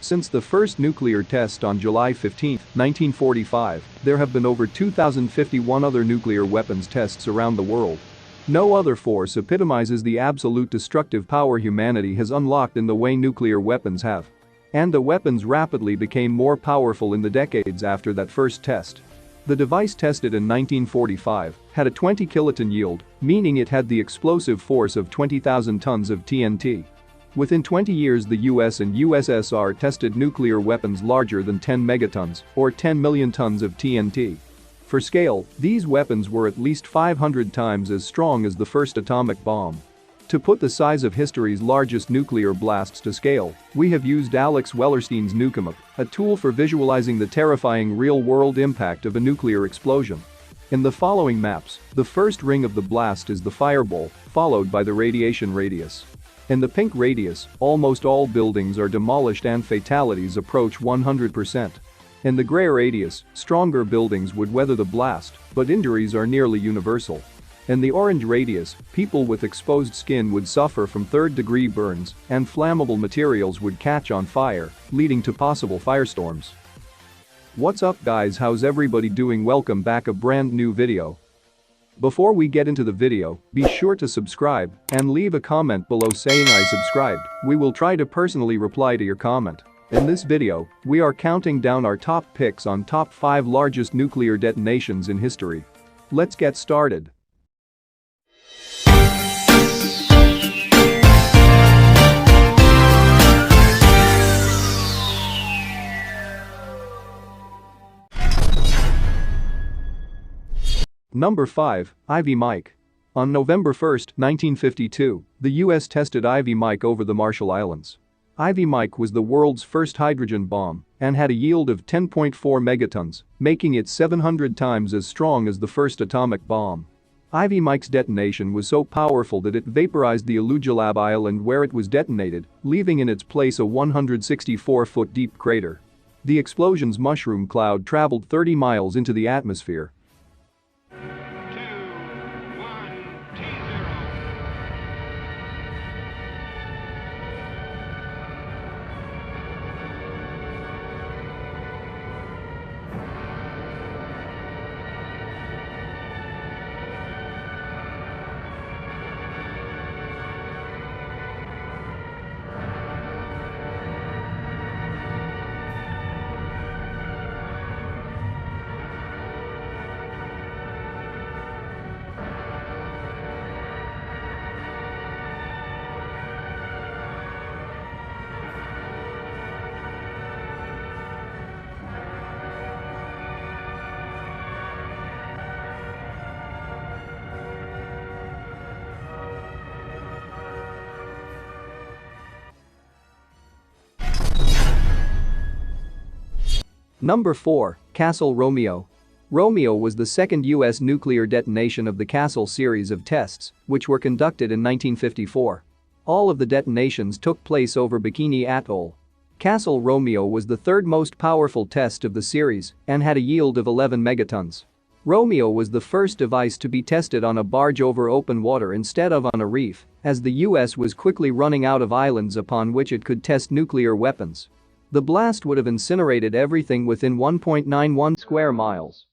Since the first nuclear test on July 15, 1945, there have been over 2,051 other nuclear weapons tests around the world. No other force epitomizes the absolute destructive power humanity has unlocked in the way nuclear weapons have. And the weapons rapidly became more powerful in the decades after that first test. The device tested in 1945 had a 20 kiloton yield, meaning it had the explosive force of 20,000 tons of TNT. Within 20 years, the US and USSR tested nuclear weapons larger than 10 megatons, or 10 million tons of TNT. For scale, these weapons were at least 500 times as strong as the first atomic bomb. To put the size of history's largest nuclear blasts to scale, we have used Alex Wellerstein's Nukem, a tool for visualizing the terrifying real-world impact of a nuclear explosion. In the following maps, the first ring of the blast is the fireball, followed by the radiation radius. In the pink radius, almost all buildings are demolished and fatalities approach 100%. In the gray radius, stronger buildings would weather the blast, but injuries are nearly universal. In the orange radius, people with exposed skin would suffer from third-degree burns, and flammable materials would catch on fire, leading to possible firestorms. What's up guys, how's everybody doing? Welcome back, a brand new video. Before we get into the video, be sure to subscribe and leave a comment below saying I subscribed. We will try to personally reply to your comment. In this video, we are counting down our top picks on top 5 largest nuclear detonations in history. Let's get started. Number 5, Ivy Mike. On November 1, 1952, the US tested Ivy Mike over the Marshall Islands. Ivy Mike was the world's first hydrogen bomb and had a yield of 10.4 megatons, making it 700 times as strong as the first atomic bomb. Ivy Mike's detonation was so powerful that it vaporized the Alujilab island where it was detonated, leaving in its place a 164-foot deep crater. The explosion's mushroom cloud traveled 30 miles into the atmosphere. Number 4, Castle Romeo. Romeo was the second US nuclear detonation of the Castle series of tests, which were conducted in 1954. All of the detonations took place over Bikini Atoll. Castle Romeo was the third most powerful test of the series and had a yield of 11 megatons. Romeo was the first device to be tested on a barge over open water instead of on a reef, as the US was quickly running out of islands upon which it could test nuclear weapons. The blast would have incinerated everything within 1.91 square miles.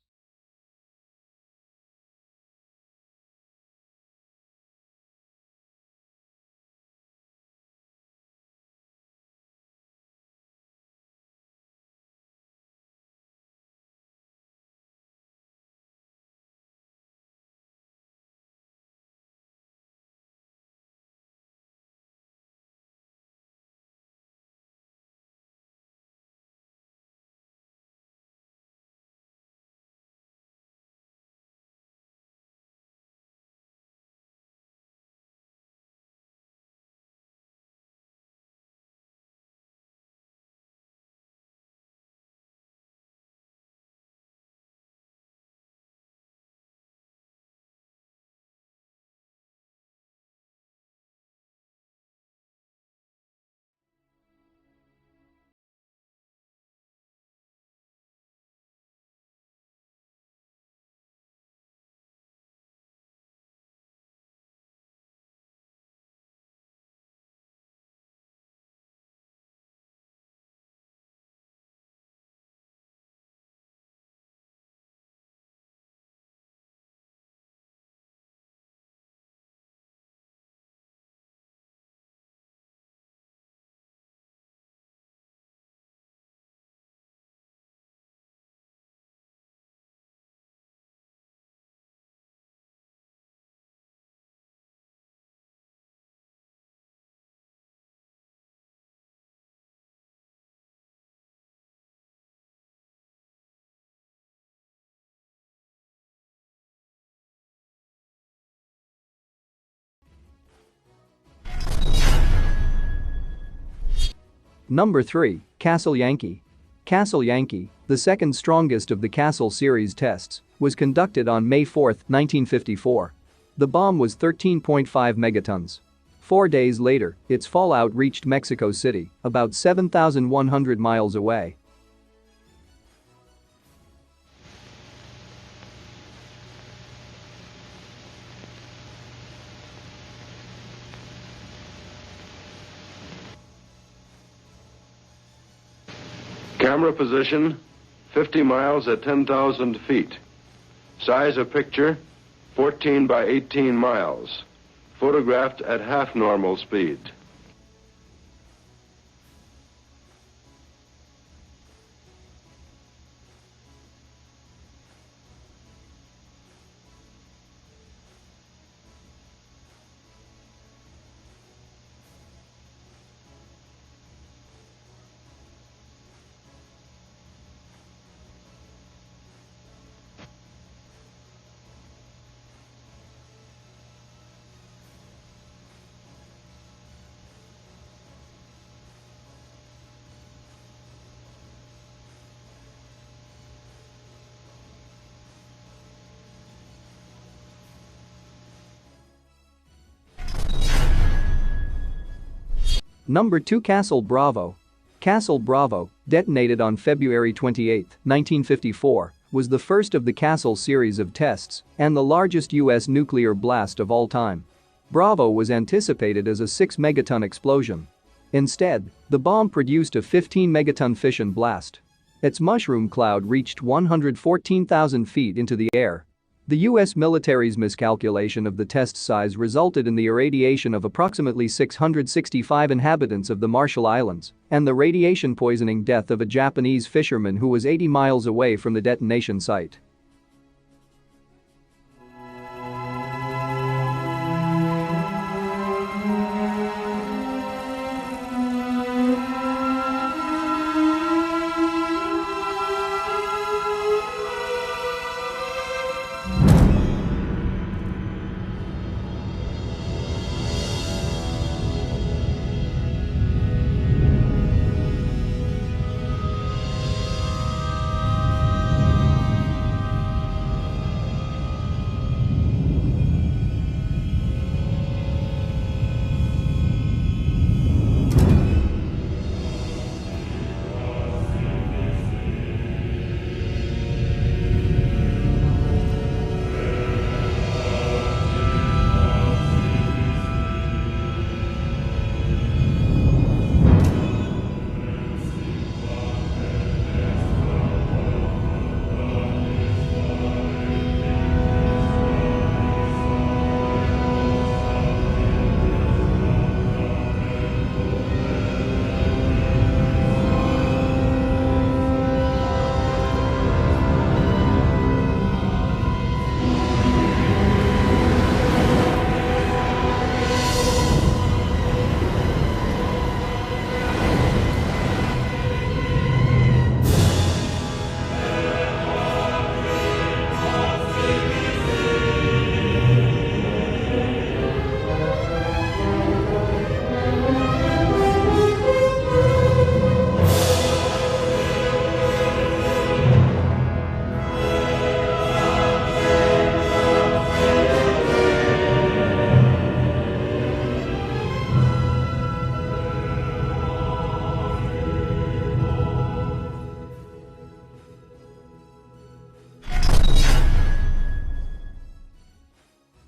Number 3. Castle Yankee. Castle Yankee, the second strongest of the Castle series tests, was conducted on May 4, 1954. The bomb was 13.5 megatons. 4 days later, its fallout reached Mexico City, about 7,100 miles away. Camera position, 50 miles at 10,000 feet. Size of picture, 14 by 18 miles. Photographed at half normal speed. Number 2. Castle Bravo. Castle Bravo, detonated on February 28, 1954, was the first of the Castle series of tests and the largest U.S. nuclear blast of all time. Bravo was anticipated as a 6-megaton explosion. Instead, the bomb produced a 15-megaton fission blast. Its mushroom cloud reached 114,000 feet into the air. The U.S. military's miscalculation of the test size resulted in the irradiation of approximately 665 inhabitants of the Marshall Islands and the radiation poisoning death of a Japanese fisherman who was 80 miles away from the detonation site.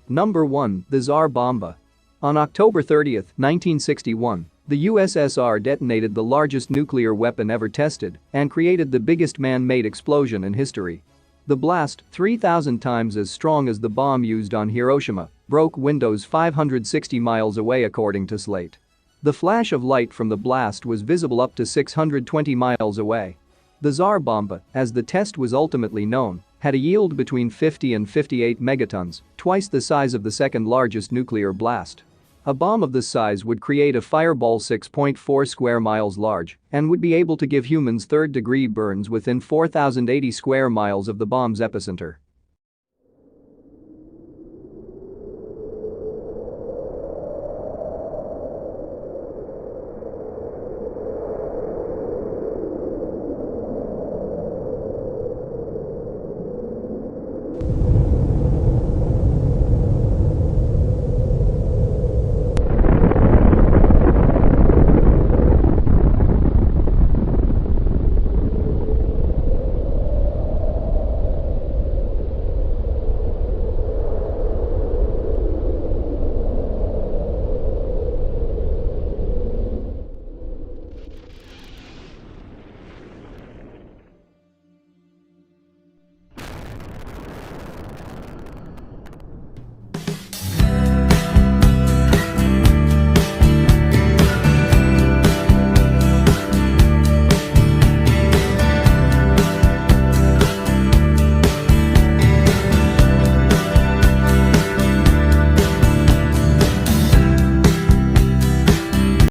Number 1. The Tsar Bomba. On October 30, 1961, the USSR detonated the largest nuclear weapon ever tested and created the biggest man-made explosion in history. The blast, 3,000 times as strong as the bomb used on Hiroshima, broke windows 560 miles away according to Slate. The flash of light from the blast was visible up to 620 miles away. The Tsar Bomba, as the test was ultimately known, had a yield between 50 and 58 megatons, twice the size of the second largest nuclear blast. A bomb of this size would create a fireball 6.4 square miles large and would be able to give humans third-degree burns within 4,080 square miles of the bomb's epicenter.